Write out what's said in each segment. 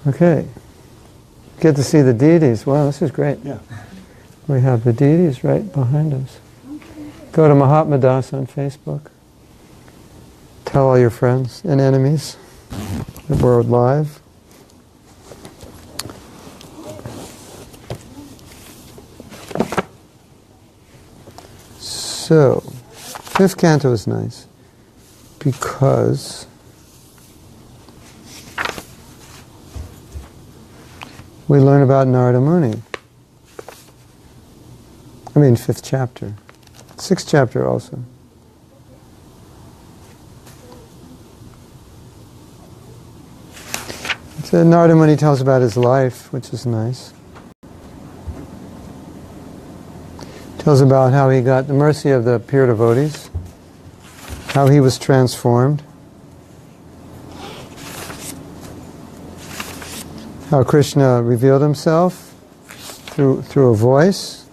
Okay. Get to see the deities. Wow, this is great. Yeah. We have the deities right behind us. Go to Mahatma Das on Facebook. Tell all your friends and enemies that we're live. So, fifth canto is nice because we learn about Narada Muni. I mean, fifth chapter. Sixth chapter also. So Narada Muni tells about his life, which is nice. Tells about how he got the mercy of the pure devotees, how he was transformed, how Krishna revealed himself through a voice.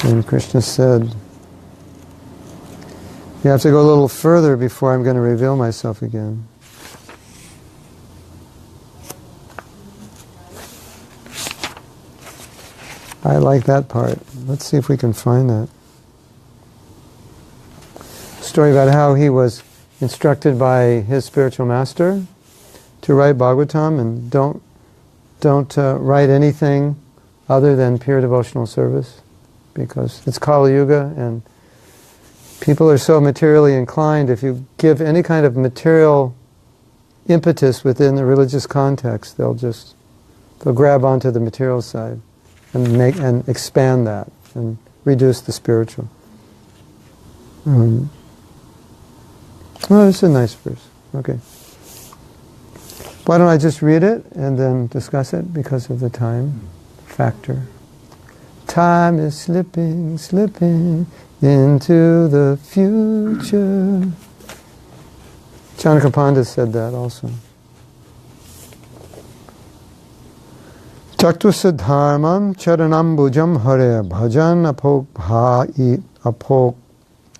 And Krishna said, you have to go a little further before I'm going to reveal myself again. I like that part. Let's see if we can find that. Story about how he was instructed by his spiritual master to write Bhagwatam, and don't write anything other than pure devotional service, because it's Kali Yuga and people are so materially inclined. If you give any kind of material impetus within the religious context, they'll grab onto the material side and expand that and reduce the spiritual. Well, it's a nice verse. Okay. Why don't I just read it and then discuss it because of the time factor. Time is slipping, slipping into the future. Chanaka Pandit said that also. Chaktusa dharmam charanambujam hare bhajan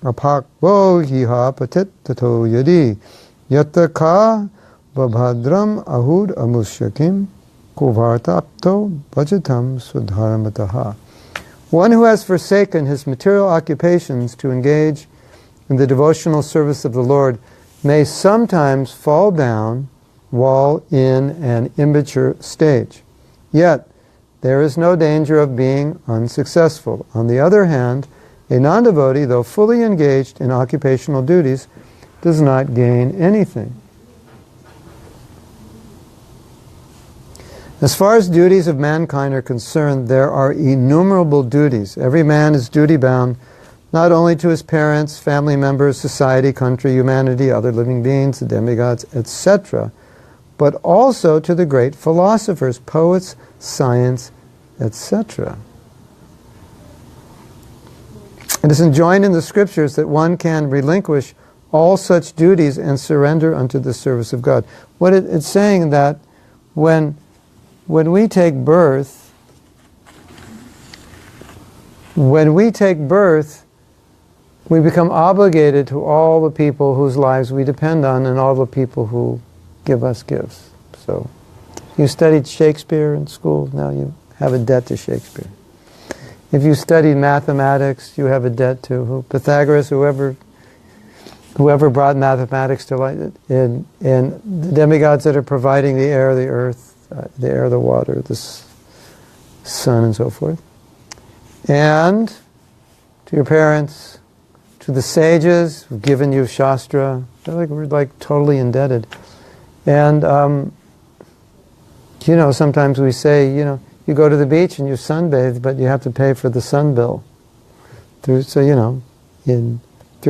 apakvo hiha patit tato yadi yataka babhadram ahud amusyakim kuvartapto bhajatam sudharmataha. One who has forsaken his material occupations to engage in the devotional service of the Lord may sometimes fall down while in an immature stage. Yet, there is no danger of being unsuccessful. On the other hand, a non-devotee, though fully engaged in occupational duties, does not gain anything. As far as duties of mankind are concerned, there are innumerable duties. Every man is duty-bound, not only to his parents, family members, society, country, humanity, other living beings, the demigods, etc., but also to the great philosophers, poets, science, etc. It is enjoined in the scriptures that one can relinquish all such duties and surrender unto the service of God. What it's saying that when we take birth, we become obligated to all the people whose lives we depend on and all the people who give us gifts. So, you studied Shakespeare in school, now you have a debt to Shakespeare. If you studied mathematics, you have a debt to Pythagoras, whoever brought mathematics to light, and the demigods that are providing the air, the earth, the air, the water, the sun, and so forth. And to your parents, to the sages who've given you Shastra, we're like totally indebted. And, sometimes we say, you go to the beach and you sunbathe, but you have to pay for the sun bill. Through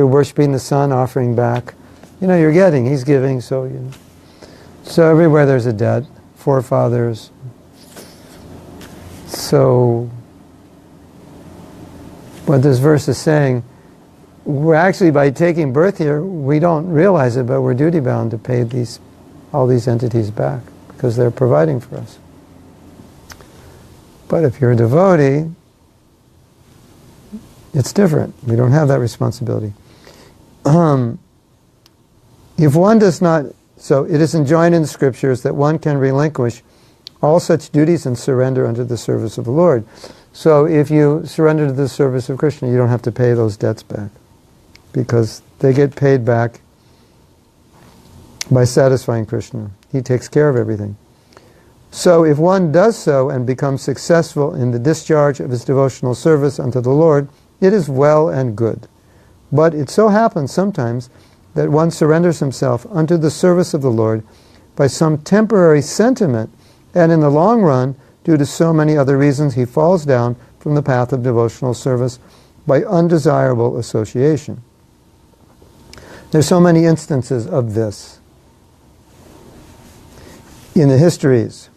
worshiping the sun, offering back, you're getting, he's giving, so, So everywhere there's a debt, forefathers. So, what this verse is saying, we're actually, by taking birth here, we don't realize it, but we're duty-bound to pay all these entities back, because they're providing for us. But if you're a devotee, it's different. We don't have that responsibility. If one does not So it is enjoined in the scriptures that one can relinquish all such duties and surrender unto the service of the Lord. So if you surrender to the service of Krishna, you don't have to pay those debts back, because they get paid back by satisfying Krishna. He takes care of everything. So if one does so and becomes successful in the discharge of his devotional service unto the Lord, it is well and good. But it so happens sometimes that one surrenders himself unto the service of the Lord by some temporary sentiment, and in the long run, due to so many other reasons, he falls down from the path of devotional service by undesirable association. There's so many instances of this in the histories.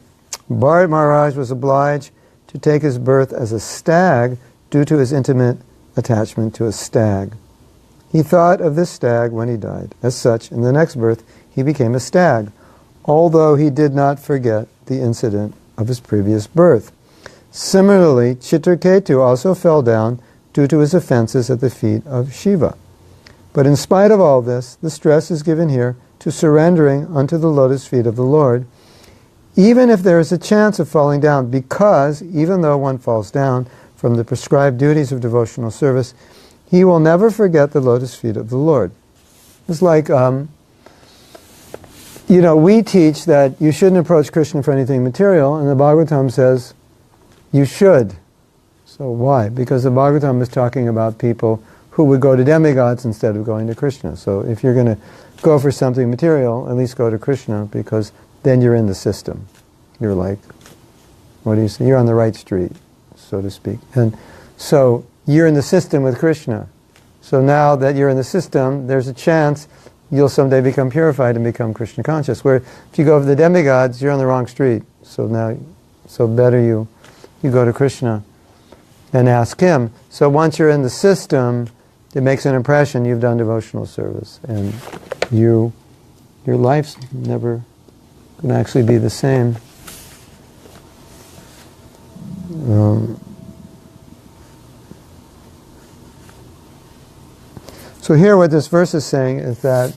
Bharat Maharaj was obliged to take his birth as a stag due to his intimate attachment to a stag. He thought of this stag when he died. As such, in the next birth, he became a stag, although he did not forget the incident of his previous birth. Similarly, Chitraketu also fell down due to his offenses at the feet of Shiva. But in spite of all this, the stress is given here to surrendering unto the lotus feet of the Lord, even if there is a chance of falling down, because even though one falls down from the prescribed duties of devotional service, he will never forget the lotus feet of the Lord. It's like, we teach that you shouldn't approach Krishna for anything material, and the Bhagavatam says you should. So why? Because the Bhagavatam is talking about people who would go to demigods instead of going to Krishna. So if you're going to go for something material, at least go to Krishna, because then you're in the system. You're like, what do you say? You're on the right street, so to speak. And so you're in the system with Krishna. So now that you're in the system, there's a chance you'll someday become purified and become Krishna conscious. Where if you go for the demigods, you're on the wrong street. So better you go to Krishna and ask him. So once you're in the system, it makes an impression. You've done devotional service, and your life's never going to actually be the same. So here what this verse is saying is that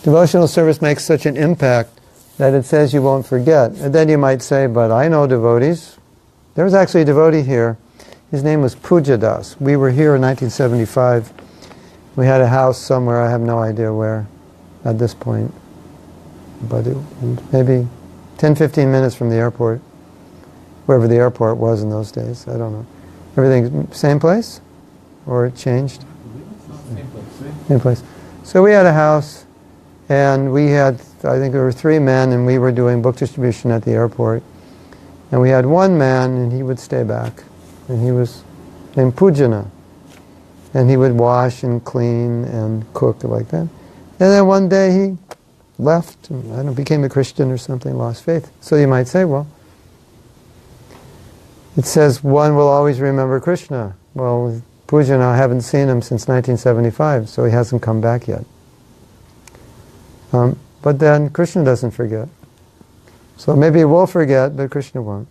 devotional service makes such an impact that it says you won't forget. And then you might say, but I know devotees. There was actually a devotee here. His name was Pujadas. We were here in 1975. We had a house somewhere, I have no idea where at this point. But it maybe 10, 15 minutes from the airport. Wherever the airport was in those days, I don't know. Everything, same place? Or it changed? Same place. So we had a house, and we had, I think there were 3 men, and we were doing book distribution at the airport. And we had one man, and he would stay back. And he was named Pujana. And he would wash and clean and cook like that. And then one day he left, and I don't know, became a Christian or something, lost faith. So you might say, well, it says one will always remember Krishna. Well, Pujana, I haven't seen him since 1975, so he hasn't come back yet. But then Krishna doesn't forget. So maybe we'll forget, but Krishna won't.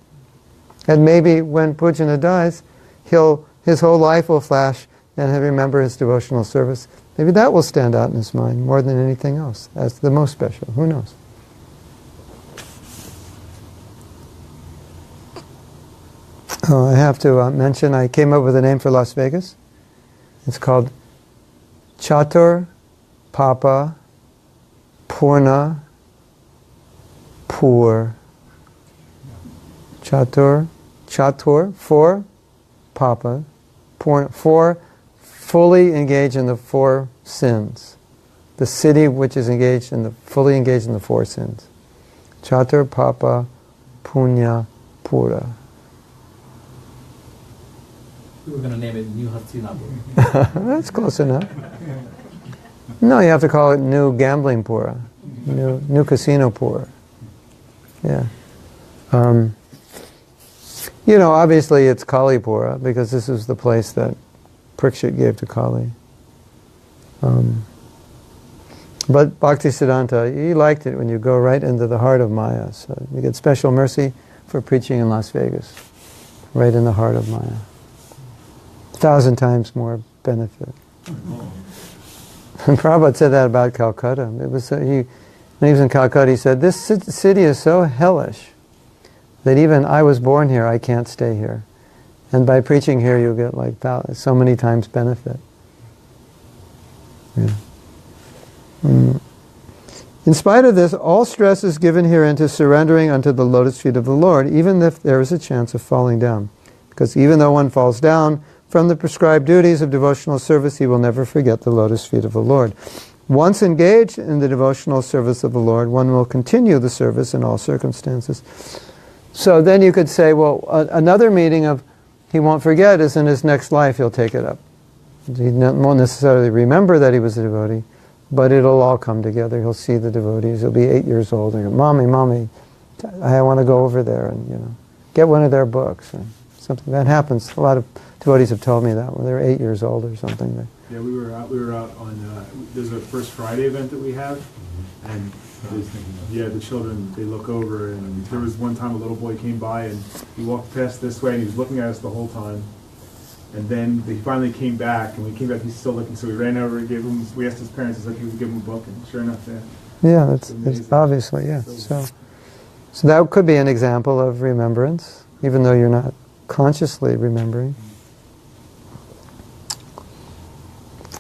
And maybe when Pujana dies, his whole life will flash and he'll remember his devotional service. Maybe that will stand out in his mind more than anything else. That's the most special. Who knows? I have to mention, I came up with a name for Las Vegas. It's called Chatur Papa Purna Pur. Chatur, for Papa, for fully engaged in the 4 sins. The city which is fully engaged in the 4 sins. Chatur Papa Punya Pura. We were going to name it New Hastinapur. That's close enough. No, you have to call it New Gambling Pura. New Casino Pura. Yeah. Obviously it's Kalipura, because this is the place that Parikshit gave to Kali. But Bhaktisiddhanta, he liked it when you go right into the heart of Maya. So you get special mercy for preaching in Las Vegas. Right in the heart of Maya. 1,000 times more benefit. And Prabhupada said that about Calcutta. It was when he was in Calcutta, he said, "This city is so hellish that even I was born here, I can't stay here. And by preaching here, you'll get like so many times benefit." Yeah. In spite of this, all stress is given herein to surrendering unto the lotus feet of the Lord, even if there is a chance of falling down. Because even though one falls down from the prescribed duties of devotional service, he will never forget the lotus feet of the Lord. Once engaged in the devotional service of the Lord, one will continue the service in all circumstances. So then you could say, well, another meaning of he won't forget is in his next life he'll take it up. He won't necessarily remember that he was a devotee, but it'll all come together. He'll see the devotees. He'll be 8 years old and go, Mommy, I want to go over there and get one of their books. And something that happens. A lot of devotees have told me that when they're 8 years old or something. Yeah, we were out on. There's a First Friday event that we have, and the children, they look over, and there was one time a little boy came by and he walked past this way and he was looking at us the whole time. And then he finally came back, and when he came back, he's still looking. So we ran over and gave him. We asked his parents, it's like he would give him a book, and sure enough, yeah, it's obviously, yeah. So that could be an example of remembrance, even though you're not consciously remembering.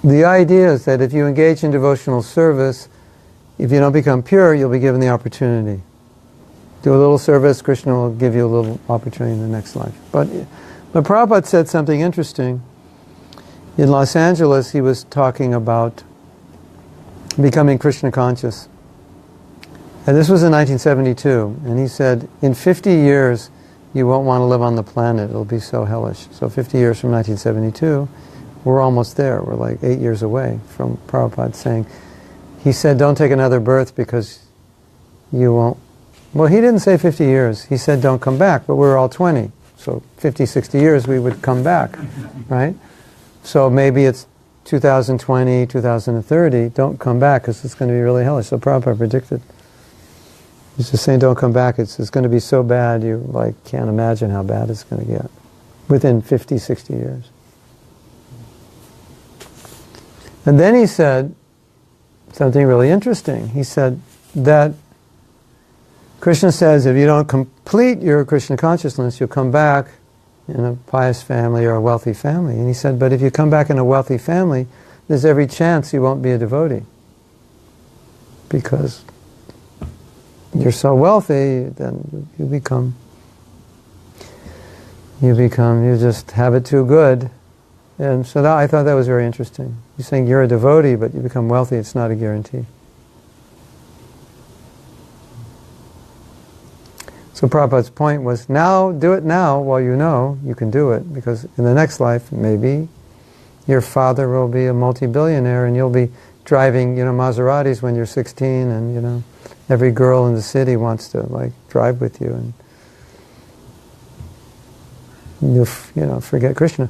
The idea is that if you engage in devotional service, if you don't become pure, you'll be given the opportunity. Do a little service, Krishna will give you a little opportunity in the next life. But Prabhupada said something interesting. In Los Angeles, he was talking about becoming Krishna conscious. And this was in 1972. And he said, in 50 years, you won't want to live on the planet. It'll be so hellish. So 50 years from 1972, we're almost there. We're like 8 years away from Prabhupada saying, he said, don't take another birth because you won't. Well, he didn't say 50 years. He said, don't come back. But we're all 20. So 50, 60 years, we would come back, right? So maybe it's 2020, 2030, don't come back because it's going to be really hellish. So Prabhupada predicted. He's just saying don't come back. It's going to be so bad you can't imagine how bad it's going to get within 50, 60 years. And then he said something really interesting. He said that Krishna says if you don't complete your Krishna consciousness, you'll come back in a pious family or a wealthy family. And he said, but if you come back in a wealthy family, there's every chance you won't be a devotee. Because you're so wealthy, then you just have it too good. And so I thought that was very interesting. You're saying you're a devotee, but you become wealthy, it's not a guarantee. So Prabhupada's point was, now, do it now while you know you can do it, because in the next life, maybe your father will be a multi-billionaire and you'll be driving, Maseratis when you're 16 and, every girl in the city wants to, drive with you and, forget Krishna.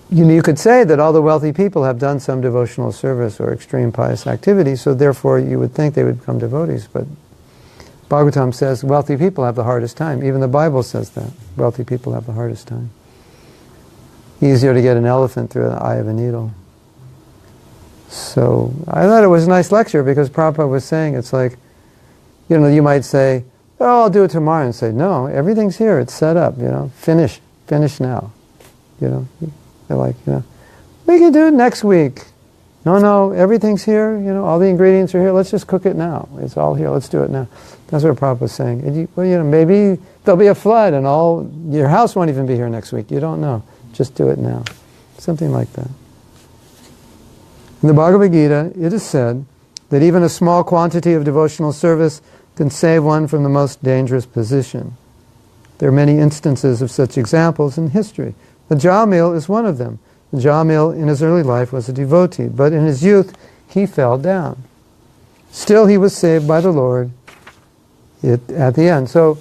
You could say that all the wealthy people have done some devotional service or extreme pious activity, so therefore you would think they would become devotees, but Bhagavatam says wealthy people have the hardest time. Even the Bible says that. Wealthy people have the hardest time. Easier to get an elephant through the eye of a needle. So I thought it was a nice lecture because Prabhupada was saying it's like, you might say, oh, I'll do it tomorrow, and say, no, everything's here, it's set up, finish now. They're like, we can do it next week. No, everything's here, all the ingredients are here, let's just cook it now. It's all here, let's do it now. That's what Prabhupada was saying. And maybe there'll be a flood and your house won't even be here next week. You don't know. Just do it now. Something like that. In the Bhagavad Gita, it is said that even a small quantity of devotional service can save one from the most dangerous position. There are many instances of such examples in history. The Jamil is one of them. The Jamil in his early life was a devotee, but in his youth he fell down. Still he was saved by the Lord at the end. So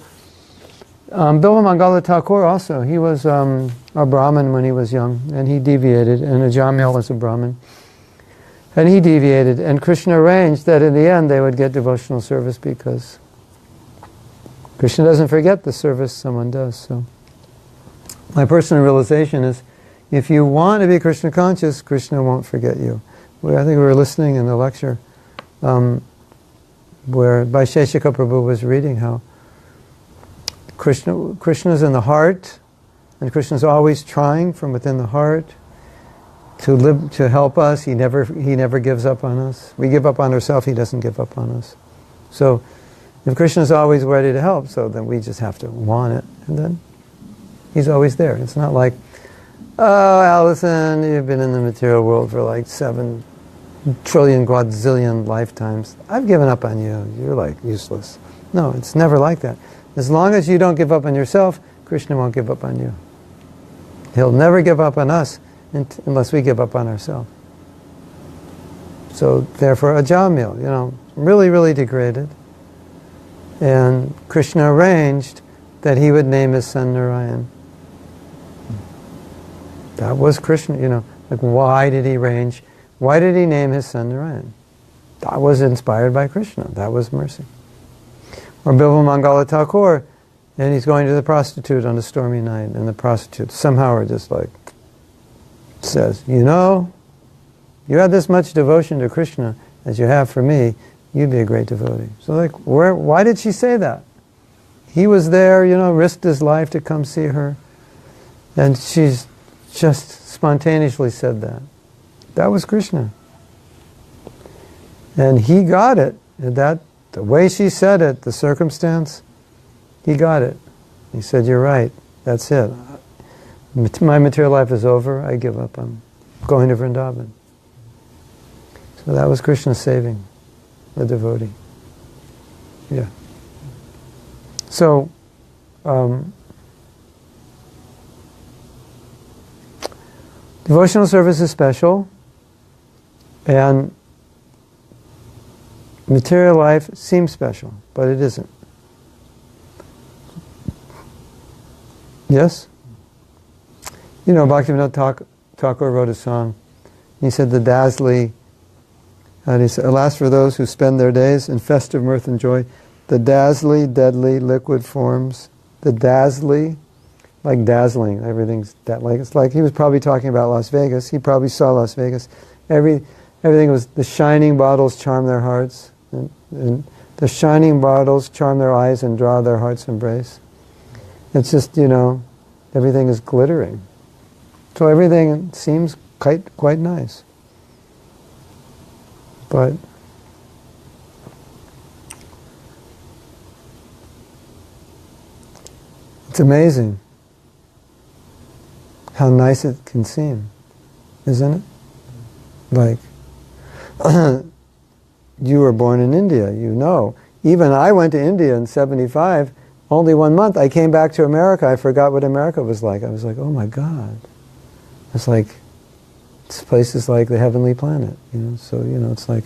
Bilva Mangala Thakur also, he was a Brahmin when he was young, and he deviated, and a Jamil was a Brahmin. And he deviated, and Krishna arranged that in the end they would get devotional service because Krishna doesn't forget the service someone does. So my personal realization is, if you want to be Krishna conscious, Krishna won't forget you. I think we were listening in the lecture where Vaisheshika Prabhu was reading how Krishna's in the heart, and Krishna's always trying from within the heart to help us. He never gives up on us. We give up on ourselves, he doesn't give up on us. So if Krishna's always ready to help, so then we just have to want it, and then he's always there. It's not like, oh, Allison, you've been in the material world for like 7 trillion quadzillion lifetimes. I've given up on you. You're like useless. No, it's never like that. As long as you don't give up on yourself, Krishna won't give up on you. He'll never give up on us unless we give up on ourselves. So therefore, Ajamil, really, really degraded. And Krishna arranged that he would name his son Narayan. That was Krishna, like why did he arrange? Why did he name his son Narayan? That was inspired by Krishna. That was mercy. Or Bilva Mangala Thakur, and he's going to the prostitute on a stormy night, and the prostitute somehow are just like says, you had this much devotion to Krishna as you have for me, you'd be a great devotee. So like, why did she say that? He was there, risked his life to come see her, and she's just spontaneously said that. That was Krishna. And he got it. The way she said it, the circumstance, he got it. He said, you're right, that's it. My material life is over, I give up, I'm going to Vrindavan. So that was Krishna saving the devotee. Yeah. So, devotional service is special, and material life seems special, but it isn't. Yes? Bhaktivinoda Thakur wrote a song. He said, the dazzly, and he said, alas for those who spend their days in festive mirth and joy, the dazzly, deadly, liquid forms, the dazzly, like dazzling, everything's that, like, it's like he was probably talking about Las Vegas. He probably saw Las Vegas. Everything was, the shining bottles charm their hearts, and the shining bottles charm their eyes and draw their heart's embrace. It's just, everything is glittering. So everything seems quite nice. But it's amazing how nice it can seem, isn't it? Like, you were born in India, Even I went to India in 1975, only 1 month. I came back to America, I forgot what America was like. I was like, oh my God. It's like, this place is like the heavenly planet, So, it's like,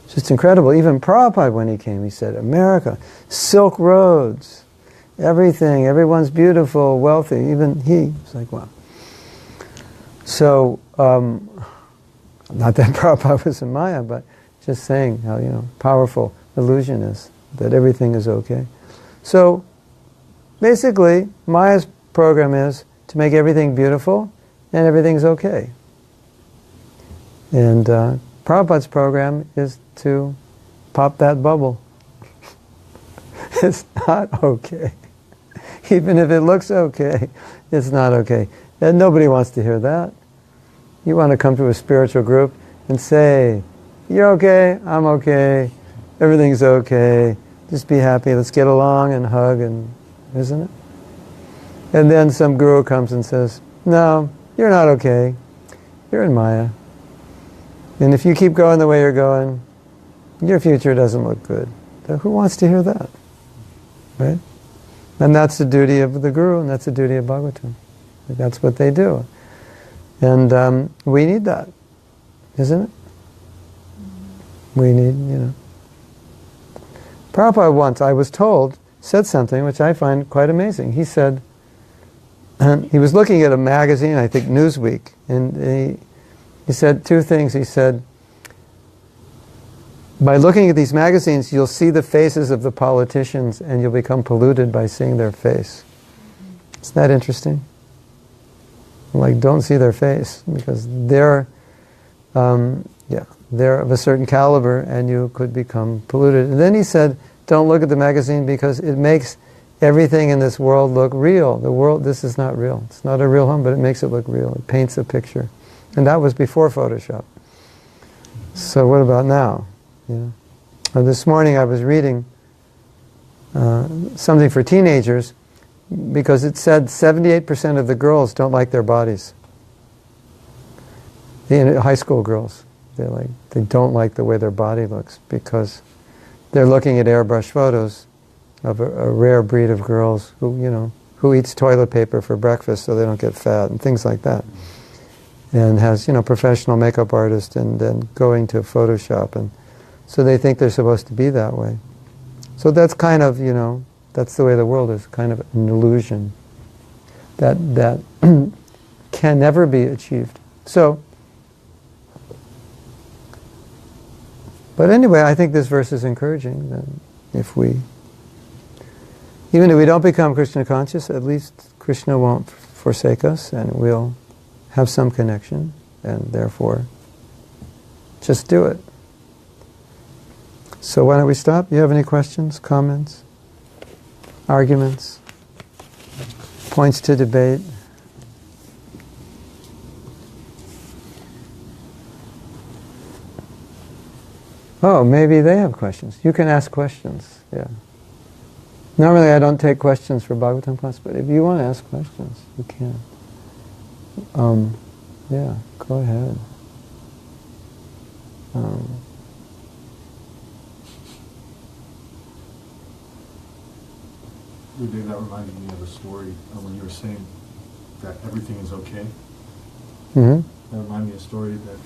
it's just incredible. Even Prabhupada, when he came, he said, America, Silk Roads, everything, everyone's beautiful, wealthy. Even he was like, wow. So, not that Prabhupada was in Maya, but just saying how, powerful illusion is, that everything is okay. So, basically, Maya's program is to make everything beautiful, and everything's okay. And Prabhupada's program is to pop that bubble. It's not okay. Even if it looks okay, it's not okay. And nobody wants to hear that. You want to come to a spiritual group and say, you're okay, I'm okay, everything's okay, just be happy, let's get along and hug, isn't it? And then some guru comes and says, no, you're not okay, you're in Maya. And if you keep going the way you're going, your future doesn't look good. So who wants to hear that? Right? And that's the duty of the guru, and that's the duty of Bhagavatam. That's what they do. And we need that, isn't it? We need, Prabhupada once, I was told, said something which I find quite amazing. He said, he was looking at a magazine, I think Newsweek, and he said 2 things. He said, by looking at these magazines, you'll see the faces of the politicians and you'll become polluted by seeing their face. Isn't that interesting? Like, don't see their face, because they're, Yeah, they're of a certain caliber, and you could become polluted. And then he said, don't look at the magazine because it makes everything in this world look real. The world, this is not real. It's not a real home, but it makes it look real. It paints a picture. And that was before Photoshop. So what about now? And this morning I was reading something for teenagers, because it said 78% of the girls don't like their bodies. The high school girls, they don't like the way their body looks because they're looking at airbrush photos of a rare breed of girls who eats toilet paper for breakfast so they don't get fat and things like that, and has professional makeup artist and then going to Photoshop, and so they think they're supposed to be that way. So that's kind of that's the way the world is, kind of an illusion that can never be achieved. So, but anyway, I think this verse is encouraging that even if we don't become Krishna conscious, at least Krishna won't forsake us, and we'll have some connection, and therefore, just do it. So why don't we stop? You have any questions, comments, arguments, points to debate? Oh, maybe they have questions. You can ask questions, yeah. Normally I don't take questions for Bhagavatam class, but if you want to ask questions, you can. Yeah, go ahead. Uday, that reminded me of a story when you were saying that everything is okay. Mm-hmm. That reminded me of a story that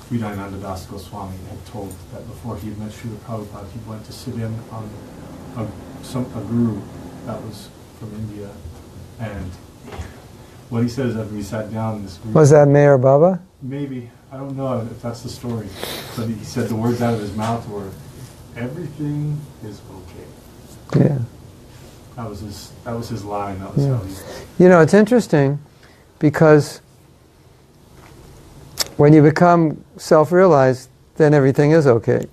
Hridayananda Das Goswami had told, that before he met Srila Prabhupada, he went to sit in on a guru that was from India, and what he said is after he sat down in this group... Was that Mayor Baba? Maybe. I don't know if that's the story. But he said the words out of his mouth were, everything is okay. Yeah. That was his line. That was how he... It's interesting because when you become self-realized, then everything is okay.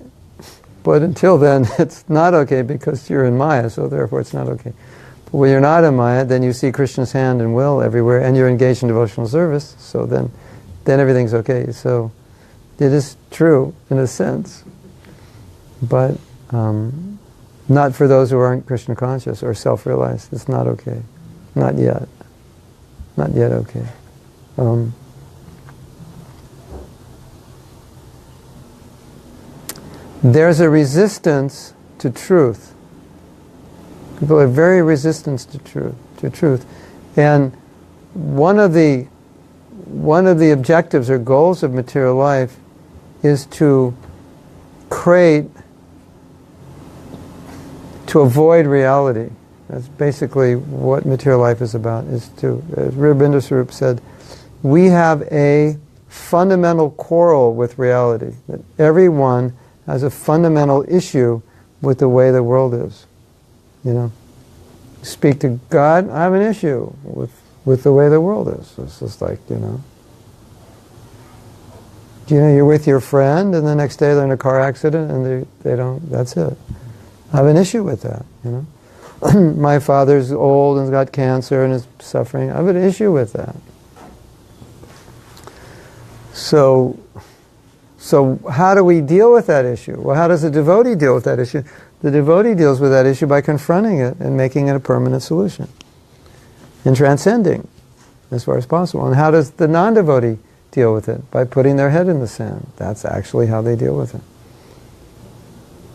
But until then, it's not okay because you're in Maya, so therefore it's not okay. But when you're not in Maya, then you see Krishna's hand and will everywhere, and you're engaged in devotional service, so then everything's okay. So it is true in a sense, but not for those who aren't Krishna conscious or self-realized. It's not okay. Not yet. Not yet okay. There's a resistance to truth. People are very resistant to truth. And one of the objectives or goals of material life is to avoid reality. That's basically what material life is about, is to, as Rabindra Swarup said, we have a fundamental quarrel with reality, that everyone has a fundamental issue with the way the world is. Speak to God, I have an issue with the way the world is. It's just like, you're with your friend and the next day they're in a car accident and they don't, that's it. I have an issue with that, My father's old and has got cancer and is suffering. I have an issue with that. So how do we deal with that issue? Well, how does a devotee deal with that issue? The devotee deals with that issue by confronting it and making it a permanent solution. And transcending as far as possible. And how does the non-devotee deal with it? By putting their head in the sand. That's actually how they deal with it.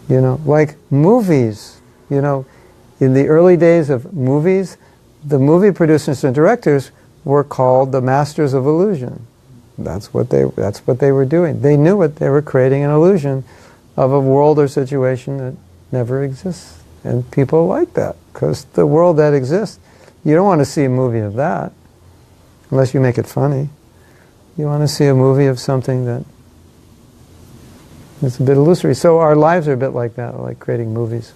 Like movies, in the early days of movies, the movie producers and directors were called the masters of illusion. That's what they were doing. They knew it. They were creating an illusion of a world or situation that never exists. And people like that, because the world that exists, you don't want to see a movie of that, unless you make it funny. You want to see a movie of something that is a bit illusory. So our lives are a bit like that, like creating movies.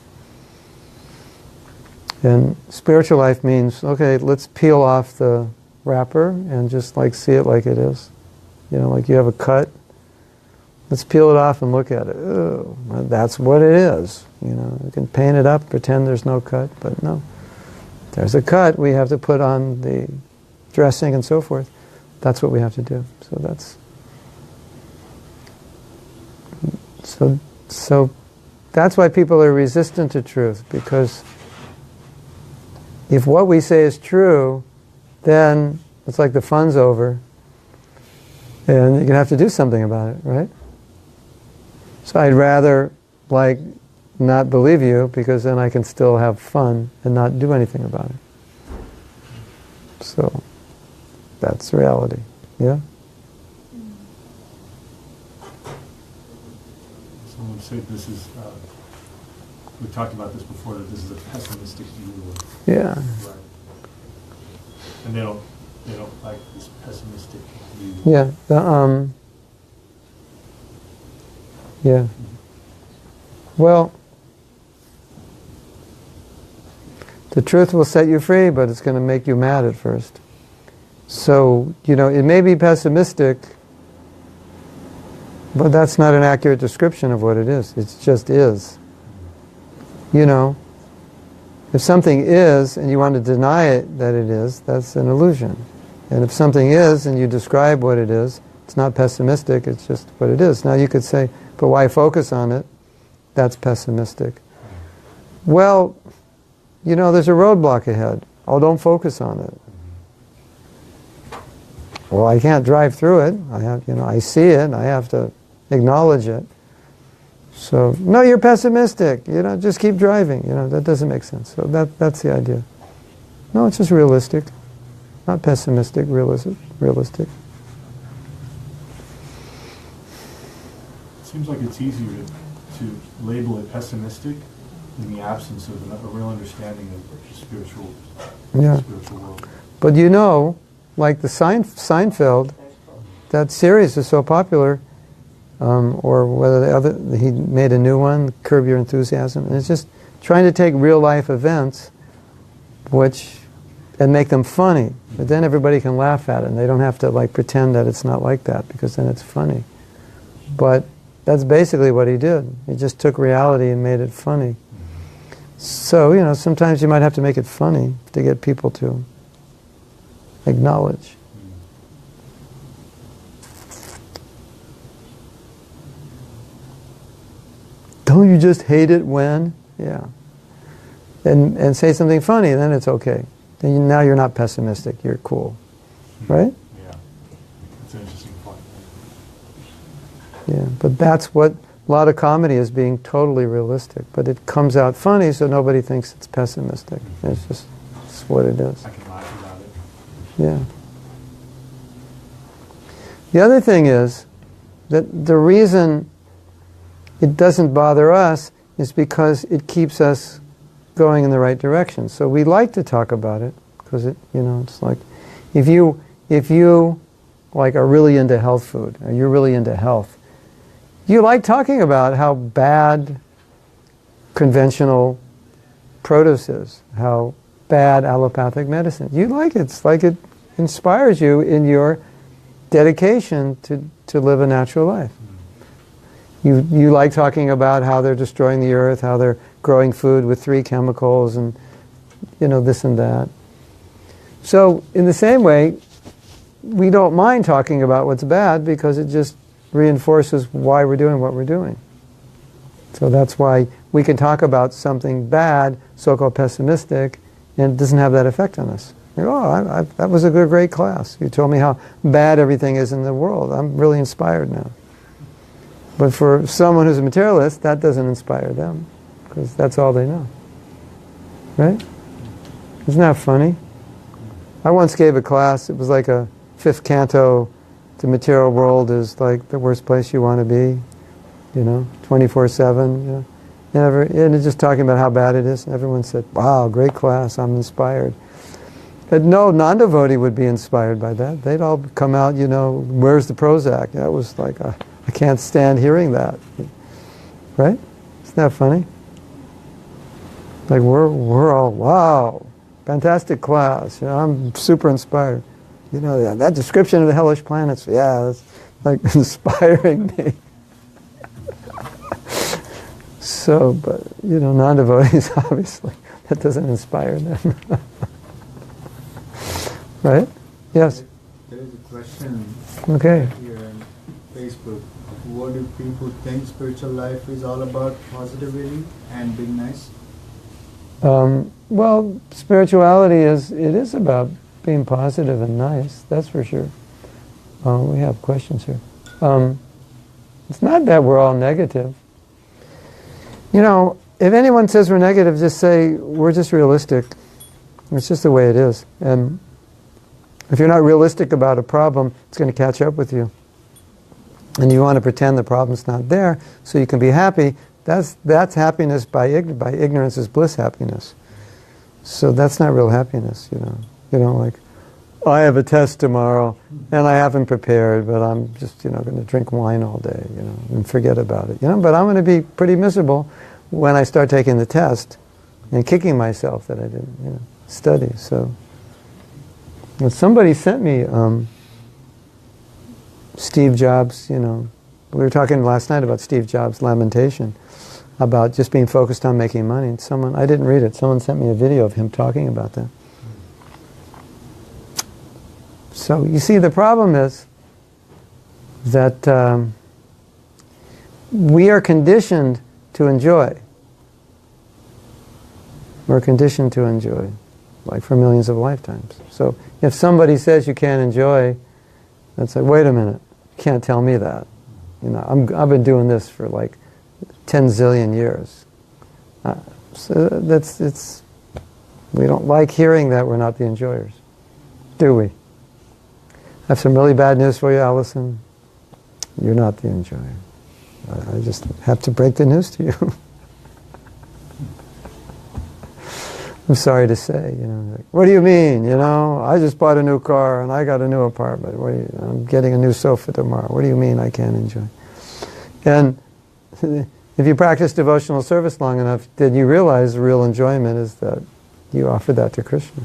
And spiritual life means, okay, let's peel off the wrapper and just see it like it is. You know, like you have a cut. Let's peel it off and look at it. Oh, that's what it is. You know, you can paint it up, pretend there's no cut, but no. There's a cut. We have to put on the dressing and so forth. That's what we have to do. So that's why people are resistant to truth, because if what we say is true, then it's like the fun's over, and you're gonna have to do something about it, right? So I'd rather not believe you, because then I can still have fun and not do anything about it. So that's reality. Yeah? Someone said this is, we talked about this before, that this is a pessimistic view of Yeah. right. And they don't like this pessimistic view. Yeah. Yeah. Well, the truth will set you free, but it's going to make you mad at first. So, you know, it may be pessimistic, but that's not an accurate description of what it is. It just is. You know, if something is and you want to deny it that it is, that's an illusion. And if something is and you describe what it is, it's not pessimistic, it's just what it is. Now you could say, but why focus on it? That's pessimistic. Well, you know, there's a roadblock ahead. Oh, don't focus on it. Well, I can't drive through it. I see it. I have to acknowledge it. So, no, you're pessimistic. You know, just keep driving. You know, that doesn't make sense. So that's the idea. No, it's just realistic. Not pessimistic, realistic. It seems like it's easier to label it pessimistic in the absence of a real understanding of the spiritual world. But you know, like the Seinfeld, that series is so popular, or whether he made a new one, Curb Your Enthusiasm, and it's just trying to take real life events, and make them funny. But then everybody can laugh at it, and they don't have to pretend that it's not like that, because then it's funny. But that's basically what he did. He just took reality and made it funny. So, you know, sometimes you might have to make it funny to get people to acknowledge. Don't you just hate it when? Yeah. And say something funny, and then it's okay. Then now you're not pessimistic, you're cool. Right? Yeah. That's an interesting point. Yeah, but that's what a lot of comedy is, being totally realistic. But it comes out funny, so nobody thinks it's pessimistic. It's what it is. I can laugh about it. Yeah. The other thing is that the reason it doesn't bother us is because it keeps us going in the right direction. So we like to talk about it because it's like if you are really into health food, or you're really into health, you like talking about how bad conventional produce is, how bad allopathic medicine. You like it. It's like it inspires you in your dedication to live a natural life. You like talking about how they're destroying the earth, how they're growing food with 3 chemicals and, this and that. So in the same way, we don't mind talking about what's bad because it just reinforces why we're doing what we're doing. So that's why we can talk about something bad, so-called pessimistic, and it doesn't have that effect on us. That was a great class. You told me how bad everything is in the world. I'm really inspired now. But for someone who's a materialist, that doesn't inspire them, because that's all they know. Right? Isn't that funny? I once gave a class, it was like a 5th canto, the material world is like the worst place you want to be, 24/7. And it's just talking about how bad it is. And everyone said, wow, great class, I'm inspired. But no non-devotee would be inspired by that. They'd all come out, where's the Prozac? That was like, I can't stand hearing that. Right? Isn't that funny? Like we're all, wow, fantastic class. I'm super inspired. You know, that description of the hellish planets, yeah, that's like inspiring me. So, but, you know, non-devotees, obviously, that doesn't inspire them. Right? Yes? There is a question Okay. here on Facebook. What do people think spiritual life is all about? Positivity and being nice? Well, spirituality is about being positive and nice, that's for sure. We have questions here. It's not that we're all negative. You know, if anyone says we're negative, just say, we're just realistic. It's just the way it is. And if you're not realistic about a problem, it's going to catch up with you. And you want to pretend the problem's not there so you can be happy. That's happiness by ignorance is bliss happiness. So that's not real happiness, you know. You know, like, I have a test tomorrow and I haven't prepared, but I'm just, you know, going to drink wine all day, you know, and forget about it. You know, but I'm going to be pretty miserable when I start taking the test and kicking myself that I didn't, you know, study. So, when somebody sent me Steve Jobs, you know, we were talking last night about Steve Jobs' lamentation about just being focused on making money. And someone, I didn't read it, someone sent me a video of him talking about that. So you see, the problem is that we are conditioned to enjoy. We're conditioned to enjoy, like for millions of lifetimes. So if somebody says you can't enjoy, it's like, wait a minute, you can't tell me that. You know, I've been doing this for like 10 zillion years. So we don't like hearing that we're not the enjoyers, do we? I have some really bad news for you, Allison. You're not the enjoyer. I just have to break the news to you. I'm sorry to say, you know. Like, what do you mean? You know, I just bought a new car and I got a new apartment. I'm getting a new sofa tomorrow. What do you mean I can't enjoy? And if you practice devotional service long enough, then you realize the real enjoyment is that you offer that to Krishna.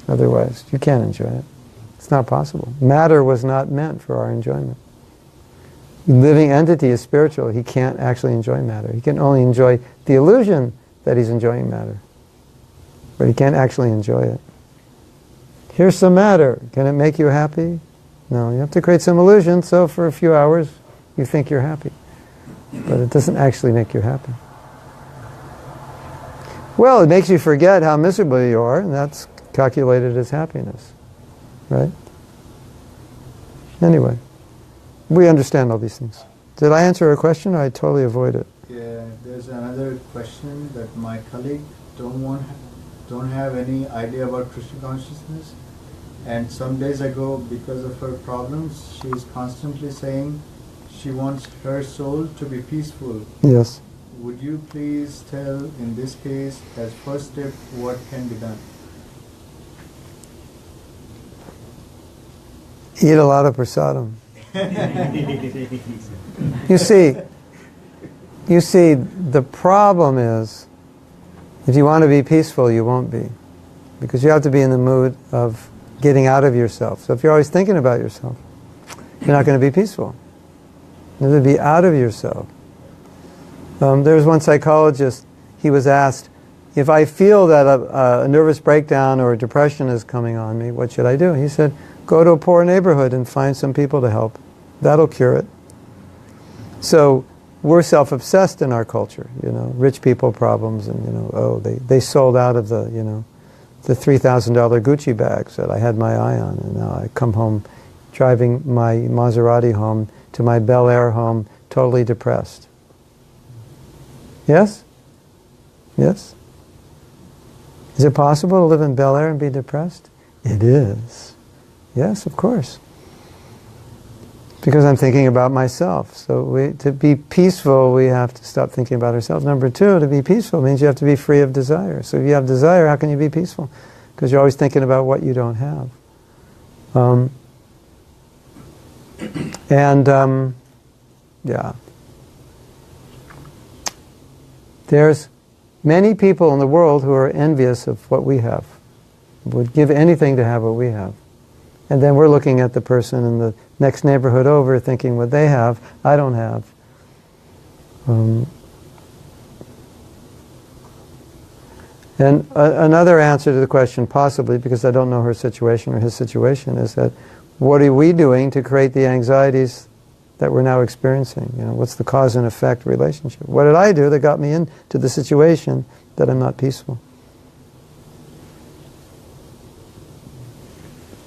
Otherwise, you can't enjoy it. It's not possible. Matter was not meant for our enjoyment. The living entity is spiritual. He can't actually enjoy matter. He can only enjoy the illusion that he's enjoying matter. But he can't actually enjoy it. Here's some matter. Can it make you happy? No, you have to create some illusion, so for a few hours you think you're happy. But it doesn't actually make you happy. Well, it makes you forget how miserable you are, and that's calculated as happiness. Right? Anyway, we understand all these things. Did I answer a question, or I totally avoid it? Yeah, there's another question that my colleague don't have any idea about Krishna consciousness, and some days ago, because of her problems, she is constantly saying she wants her soul to be peaceful. Yes. Would you please tell, in this case, as first step, what can be done? Eat a lot of prasadam. You see, the problem is, if you want to be peaceful, you won't be. Because you have to be in the mood of getting out of yourself. So if you're always thinking about yourself, you're not going to be peaceful. You have to be out of yourself. There was one psychologist, he was asked, if I feel that a nervous breakdown or a depression is coming on me, what should I do? He said, go to a poor neighborhood and find some people to help. That'll cure it. So we're self-obsessed in our culture, you know, rich people problems, and, you know, oh, they sold out of the, you know, the $3,000 Gucci bags that I had my eye on, and now I come home driving my Maserati home to my Bel Air home totally depressed. Yes? Yes? Is it possible to live in Bel Air and be depressed? It is. Yes, of course. Because I'm thinking about myself. So to be peaceful, we have to stop thinking about ourselves. Number two, to be peaceful means you have to be free of desire. So if you have desire, how can you be peaceful? Because you're always thinking about what you don't have. Yeah. There's many people in the world who are envious of what we have, would give anything to have what we have. And then we're looking at the person in the next neighborhood over thinking what they have, I don't have. And another answer to the question, possibly, because I don't know her situation or his situation, is that what are we doing to create the anxieties that we're now experiencing? You know, what's the cause and effect relationship? What did I do that got me into the situation that I'm not peaceful?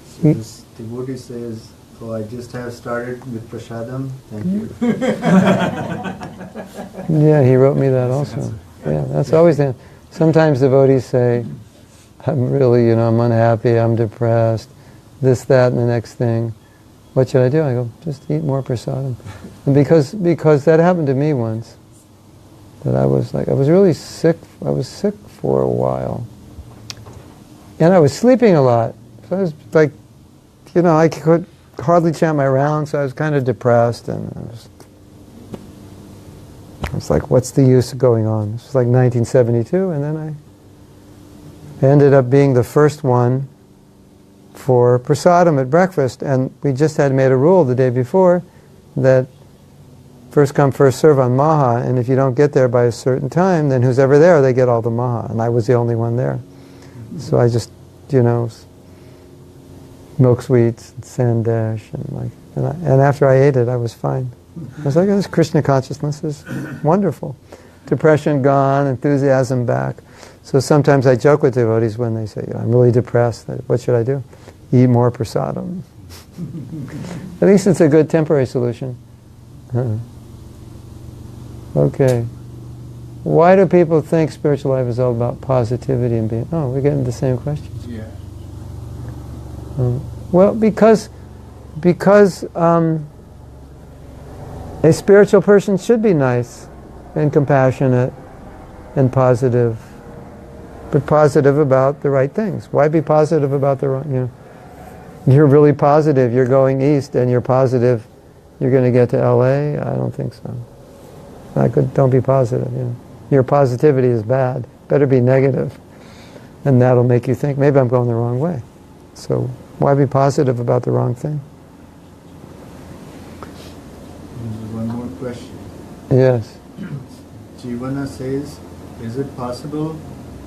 So this devotee says, "Oh, I just have started with prasadam. Thank you." Yeah, he wrote me that also. Yeah, that's always the. Sometimes devotees say, "I'm really, I'm unhappy. I'm depressed. This, that, and the next thing. What should I do?" I go, "Just eat more prasadam." And because that happened to me once. That I was really sick. I was sick for a while, and I was sleeping a lot. So I was like, I could hardly chant my rounds, so I was kind of depressed, and I was like, what's the use of going on? This was like 1972, and then I ended up being the first one for prasadam at breakfast, and we just had made a rule the day before that first come, first serve on maha, and if you don't get there by a certain time, then who's ever there, they get all the maha, and I was the only one there. So I just, milk sweets, and sandesh, and after I ate it, I was fine. I was like, this Krishna consciousness is wonderful. Depression gone, enthusiasm back. So sometimes I joke with devotees when they say, I'm really depressed. What should I do? Eat more prasadam. At least it's a good temporary solution. Okay. Why do people think spiritual life is all about positivity and being... Oh, we're getting the same questions. Yeah. Well, because a spiritual person should be nice and compassionate and positive, but positive about the right things. Why be positive about the wrong? You're really positive. You're going east, and you're positive. You're going to get to L.A. I don't think so. Not good. Don't be positive. Your positivity is bad. Better be negative, and that'll make you think maybe I'm going the wrong way. So why be positive about the wrong thing? One more question. Yes. Jivana says, is it possible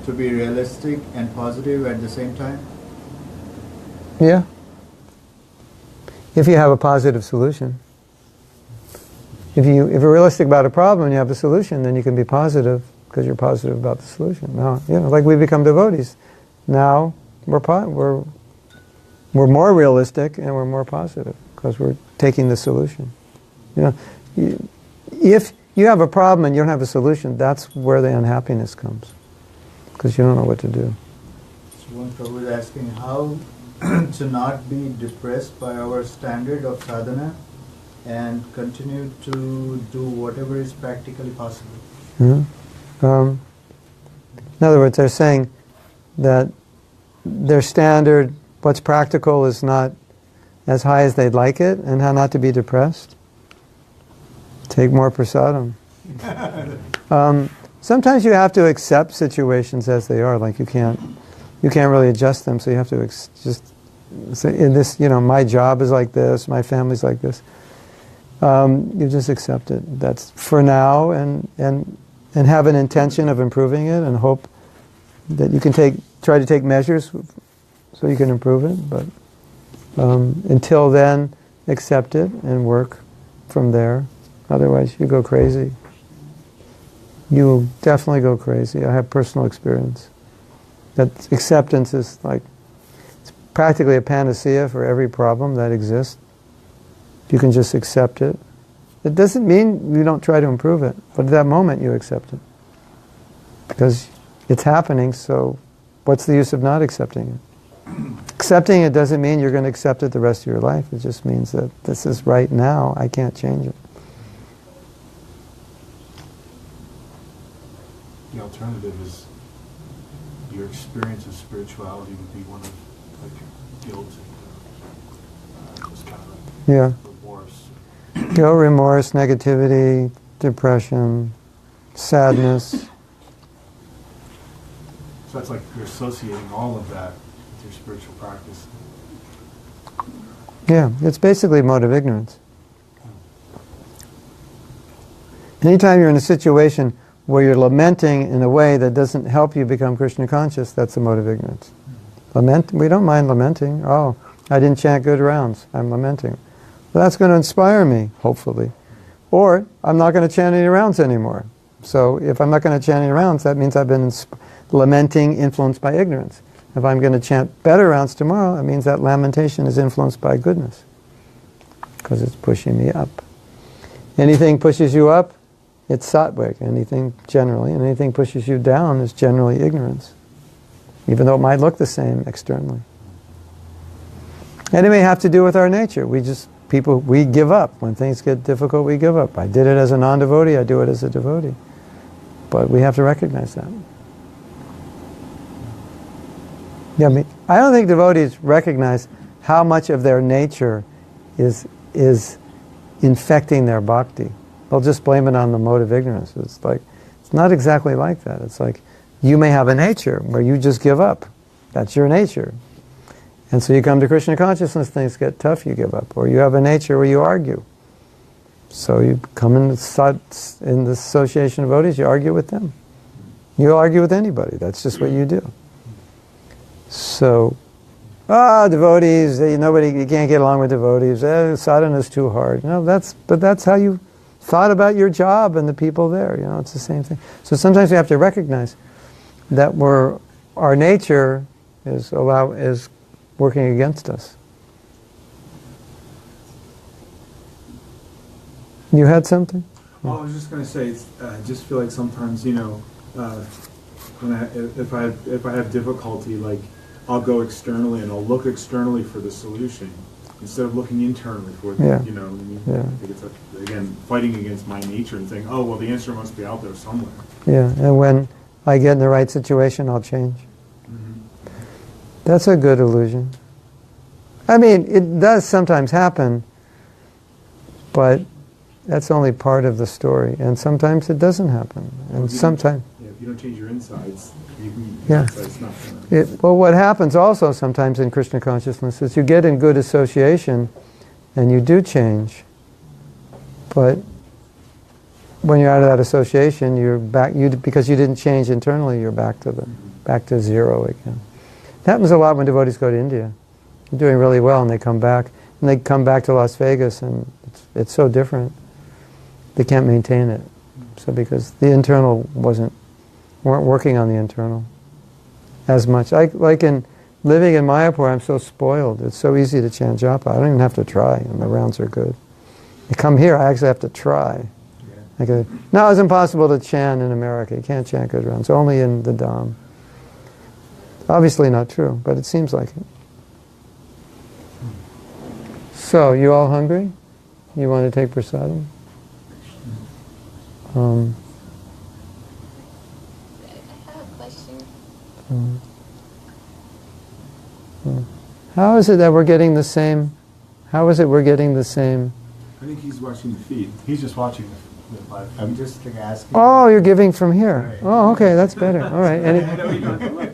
to be realistic and positive at the same time? Yeah. If you have a positive solution. If you're realistic about a problem and you have a solution, then you can be positive because you're positive about the solution. Now, like we become devotees. Now we're more realistic and we're more positive because we're taking the solution. If you have a problem and you don't have a solution, that's where the unhappiness comes because you don't know what to do. So one Prabhu is asking how to not be depressed by our standard of sadhana and continue to do whatever is practically possible. Mm-hmm. In other words, they're saying that their standard, what's practical, is not as high as they'd like it, and how not to be depressed. Take more prasadam. Sometimes you have to accept situations as they are. Like you can't really adjust them, so you have to just say, in this, my job is like this, my family's like this. You just accept it. That's for now, and have an intention of improving it, and hope that you can try to take measures so you can improve it. But until then, accept it and work from there. Otherwise, you go crazy. You will definitely go crazy. I have personal experience. That acceptance is it's practically a panacea for every problem that exists. You can just accept it. It doesn't mean you don't try to improve it, but at that moment you accept it. Because it's happening, so what's the use of not accepting it? Accepting it doesn't mean you're going to accept it the rest of your life. It just means that this is right now, I can't change it. The alternative is your experience of spirituality would be one of guilt and just kind of remorse. Guilt, remorse, negativity, depression, sadness. So that's like you're associating all of that with your spiritual practice. Yeah, it's basically mode of ignorance. Anytime you're in a situation where you're lamenting in a way that doesn't help you become Krishna conscious, that's a mode of ignorance. We don't mind lamenting. Oh, I didn't chant good rounds. I'm lamenting. Well, that's going to inspire me, hopefully. Or, I'm not going to chant any rounds anymore. So, if I'm not going to chant any rounds, that means I've been lamenting influenced by ignorance. If I'm going to chant better rounds tomorrow, it means that lamentation is influenced by goodness. Because it's pushing me up. Anything pushes you up, it's sattvic. Anything generally, and anything pushes you down is generally ignorance. Even though it might look the same externally. And it may have to do with our nature. We give up. When things get difficult, we give up. I did it as a non-devotee, I do it as a devotee. But we have to recognize that. Yeah, I don't think devotees recognize how much of their nature is infecting their bhakti. They'll just blame it on the mode of ignorance. It's not exactly like that. It's like, you may have a nature where you just give up. That's your nature. And so you come to Krishna consciousness, things get tough, you give up. Or you have a nature where you argue. So you come in the association of devotees, you argue with them. You argue with anybody. That's just what you do. So, devotees, you can't get along with devotees. Sadhana is too hard. No, but that's how you thought about your job and the people there. It's the same thing. So sometimes we have to recognize that our nature is working against us. You had something? Oh, I was just going to say, I just feel like sometimes, when if I have difficulty, like I'll go externally and I'll look externally for the solution instead of looking internally for the, Yeah. I think it's again fighting against my nature and saying, oh well, the answer must be out there somewhere. Yeah, and when I get in the right situation, I'll change. Mm-hmm. That's a good illusion. I mean, it does sometimes happen, but that's only part of the story. And sometimes it doesn't happen. And sometimes... If you don't change your insides, Yeah. it's not gonna... Well, what happens also sometimes in Krishna consciousness is you get in good association and you do change. But when you're out of that association, you're back. Because you didn't change internally, you're back to zero again. It happens a lot when devotees go to India. They're doing really well, and they come back to Las Vegas, and it's so different. They can't maintain it. So because the internal weren't working on the internal as much. Like in living in Mayapur, I'm so spoiled. It's so easy to chant japa. I don't even have to try, and the rounds are good. You come here, I actually have to try. Now it's impossible to chant in America. You can't chant good rounds, only in the Dham. Obviously not true, but it seems like it. So, you all hungry? You want to take prasadam? I have a question. How is it that we're getting the same? How is it we're getting the same? I think he's watching the feed. He's just watching the live. I'm just asking. Oh, you're giving from here. Oh, okay, that's better. All right.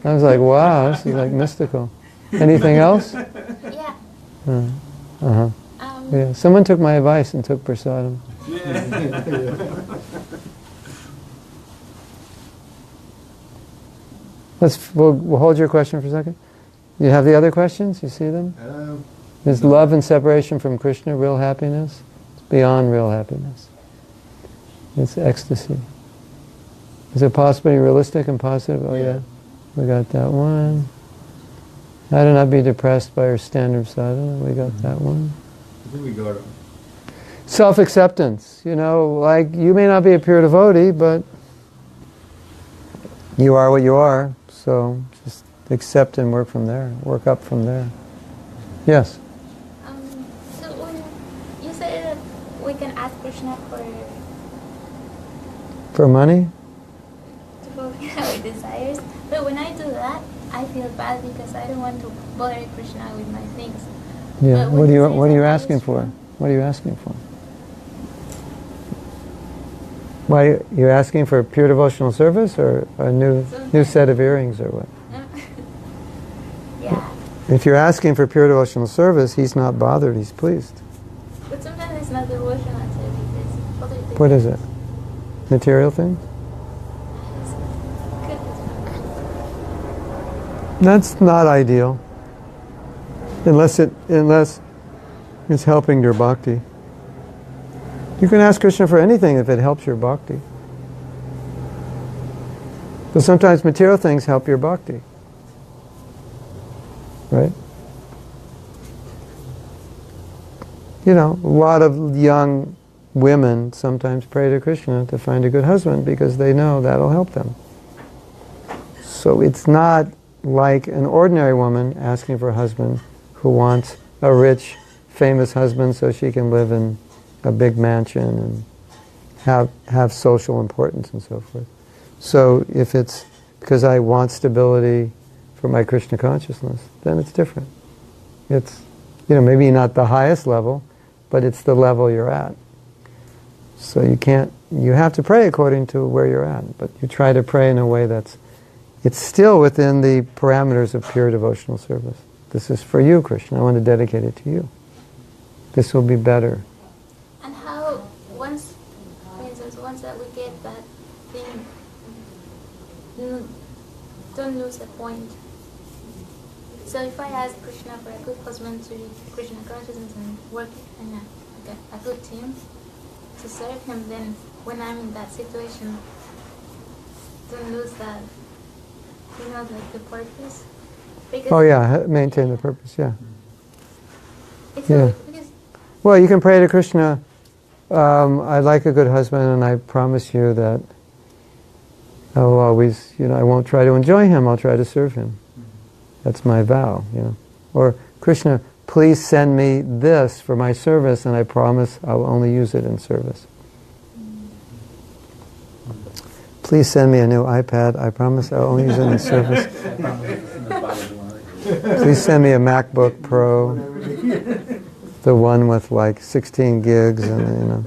I was like, wow, this is like mystical. Anything else? Yeah. Uh-huh. Yeah. Someone took my advice and took prasadam. We'll hold your question for a second. You have the other questions? You see them? Is love and separation from Krishna real happiness? It's beyond real happiness. It's ecstasy. Is it possible to be realistic and positive? Oh yeah. We got that one. How to not be depressed by our standard sadhana? We got that one. I think we got it. Self-acceptance. Like you may not be a pure devotee, but you are what you are. So just accept and work from there. Work up from there. Yes? So when you say that we can ask Krishna For money? to fulfill our desires, but when I do that, I feel bad because I don't want to bother Krishna with my things. Yeah. But What when are he you says What are you that asking is for? true- What are you asking for? Why you're asking for pure devotional service or a new set of earrings or what? Yeah. If you're asking for pure devotional service, he's not bothered, he's pleased. But sometimes it's not devotional service, it's other things. What is it? Material things? Good. That's not ideal. Unless it's helping your bhakti. You can ask Krishna for anything if it helps your bhakti. But sometimes material things help your bhakti. Right? You know, a lot of young women sometimes pray to Krishna to find a good husband because they know that'll help them. So it's not like an ordinary woman asking for a husband who wants a rich, famous husband so she can live in a big mansion and have social importance and so forth. So if it's because I want stability for my Krishna consciousness, then it's different. It's, maybe not the highest level, but it's the level you're at. So you have to pray according to where you're at, but you try to pray in a way it's still within the parameters of pure devotional service. This is for you, Krishna. I want to dedicate it to you. This will be better. And how, once that we get that thing, don't lose the point. So if I ask Krishna for a good husband to reach Krishna consciousness and work in a good team to serve him, then when I'm in that situation, don't lose that, like the purpose. Because maintain the purpose, yeah. It's Yeah. because Well, you can pray to Krishna, I'd like a good husband and I promise you that I will always, I won't try to enjoy him, I'll try to serve him. That's my vow, Or, Krishna, please send me this for my service and I promise I'll only use it in service. Please send me a new iPad, I promise I'll only use it in service. Please send me a MacBook Pro, the one with like 16 gigs and,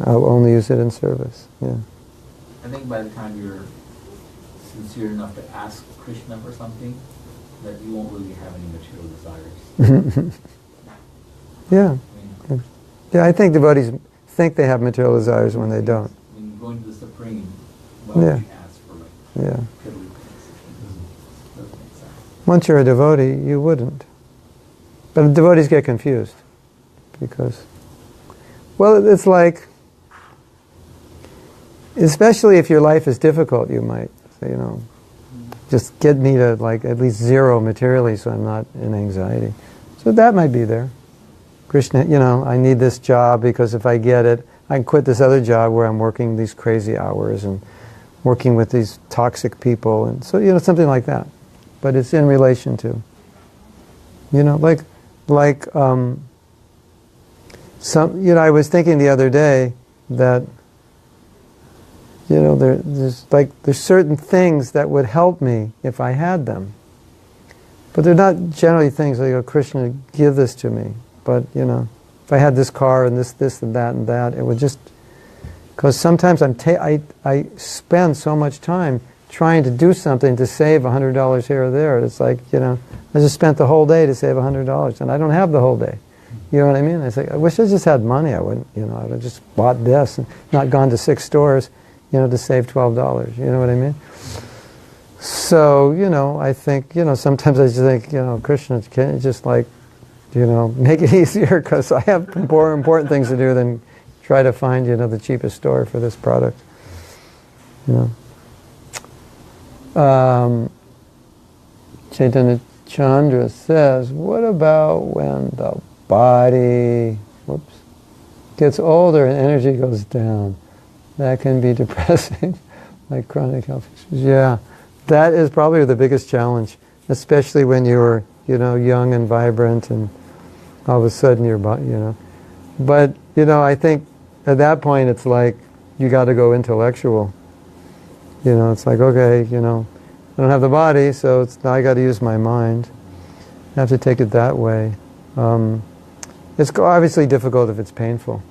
I'll only use it in service, yeah. I think by the time you're sincere enough to ask Krishna for something, that you won't really have any material desires. Yeah. I mean, Yeah, I think devotees think they have material desires when they don't. when you go into the Supreme, why would Yeah. you ask for Yeah. fiddly things? Doesn't make sense. Once you're a devotee, you wouldn't. But devotees get confused because, it's like, especially if your life is difficult, you might say, just get me to like at least zero materially so I'm not in anxiety. So that might be there. Krishna, I need this job because if I get it, I can quit this other job where I'm working these crazy hours and working with these toxic people. And so, something like that. But it's in relation to, I was thinking the other day that, there's certain things that would help me if I had them. But they're not generally things like, Krishna, give this to me. But, if I had this car and this and that, it would just, because sometimes I spend so much time trying to do something to save $100 here or there. It's like, I just spent the whole day to save $100 and I don't have the whole day. You know what I mean? I say, I wish I just had money. I wouldn't, I would have just bought this and not gone to 6 stores, to save $12. You know what I mean? So, I think, sometimes I just think, Krishna, can't you just make it easier because I have more important things to do than try to find, the cheapest store for this product. Chaitanya Chandra says, what about when the body gets older and energy goes down? That can be depressing, like chronic health issues. Yeah, that is probably the biggest challenge, especially when you're, young and vibrant and all of a sudden you're, But, I think at that point it's like you got to go intellectual. It's like, okay, I don't have the body, so now I got to use my mind. I have to take it that way. It's obviously difficult if it's painful.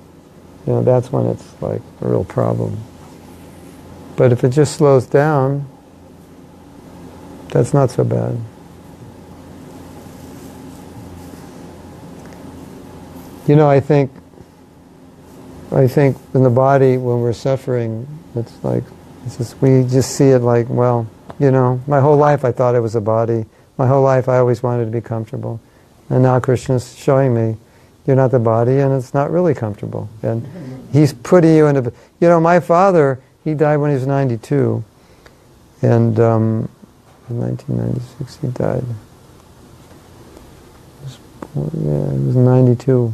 That's when it's like a real problem. But if it just slows down, that's not so bad. You know, I think in the body when we're suffering, it's like, we just see it like, well, you know, my whole life I thought it was a body. My whole life I always wanted to be comfortable. And now Krishna's showing me, you're not the body and it's not really comfortable. And he's putting you into, you know, my father, he died when he was 92. And in 1996 he died. He was 92.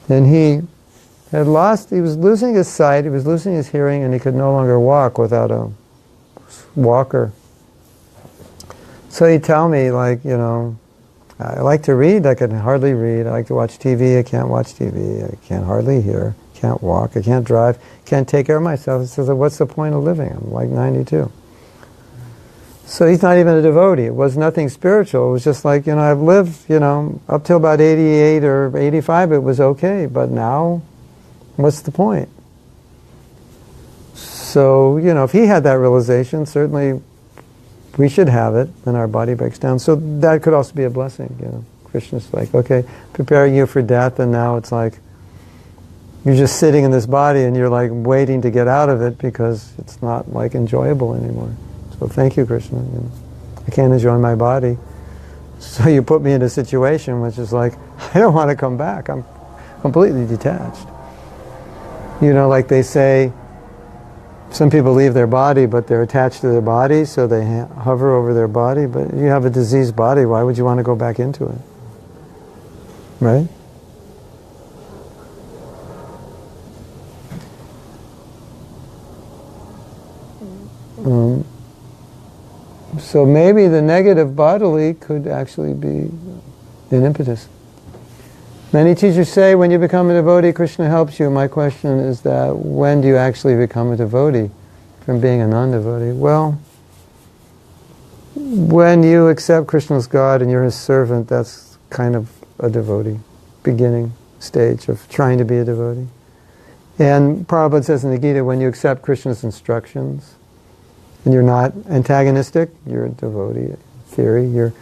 And he was losing his sight, he was losing his hearing, and he could no longer walk without a walker. So he'd tell me, like, you know, I like to read, I can hardly read. I like to watch TV, I can't watch TV. I can't hardly hear, can't walk, I can't drive, can't take care of myself. He says, what's the point of living? I'm like 92. So he's not even a devotee. It was nothing spiritual. It was just like, you know, I've lived, you know, up till about 88 or 85, it was okay. But now, what's the point? So, you know, if he had that realization, certainly we should have it when our body breaks down. So that could also be a blessing, you know. Krishna's like, okay, preparing you for death, and now it's like, you're just sitting in this body and you're like waiting to get out of it because it's not like enjoyable anymore. So thank you, Krishna. You know, I can't enjoy my body. So you put me in a situation which is like, I don't want to come back. I'm completely detached. You know, like they say, some people leave their body, but they're attached to their body, so they hover over their body. But you have a diseased body, why would you want to go back into it? Right? So maybe the negative bodily could actually be an impetus. Many teachers say when you become a devotee, Krishna helps you. My question is that when do you actually become a devotee from being a non-devotee? Well, when you accept Krishna as God and you're his servant, that's kind of a devotee, beginning stage of trying to be a devotee. And Prabhupada says in the Gita, when you accept Krishna's instructions, and you're not antagonistic, you're a devotee in theory.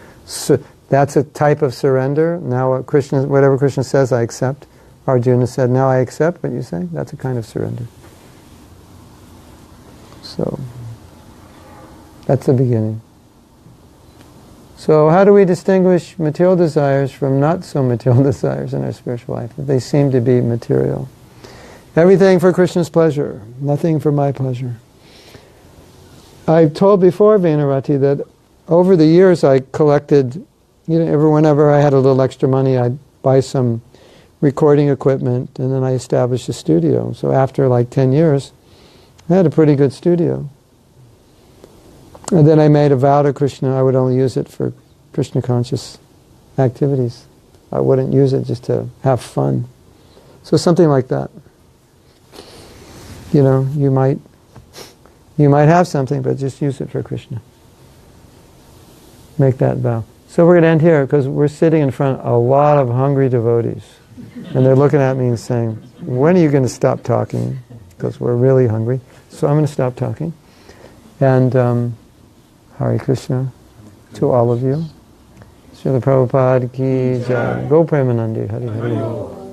That's a type of surrender. Now whatever Krishna says, I accept. Arjuna said, now I accept what you say. That's a kind of surrender. So, that's the beginning. So how do we distinguish material desires from not so material desires in our spiritual life? They seem to be material. Everything for Krishna's pleasure, nothing for my pleasure. I've told before, Vainarati, that over the years I collected, you know, whenever I had a little extra money, I'd buy some recording equipment, and then I established a studio. So after like 10 years, I had a pretty good studio. And then I made a vow to Krishna, I would only use it for Krishna conscious activities. I wouldn't use it just to have fun. So something like that. You know, you might have something, but just use it for Krishna. Make that vow. So we're going to end here because we're sitting in front of a lot of hungry devotees. And they're looking at me and saying, when are you going to stop talking? Because we're really hungry. So I'm going to stop talking. And Hare Krishna to all of you. Srila Prabhupada ki jai. Go Premanandi. Hari Hari.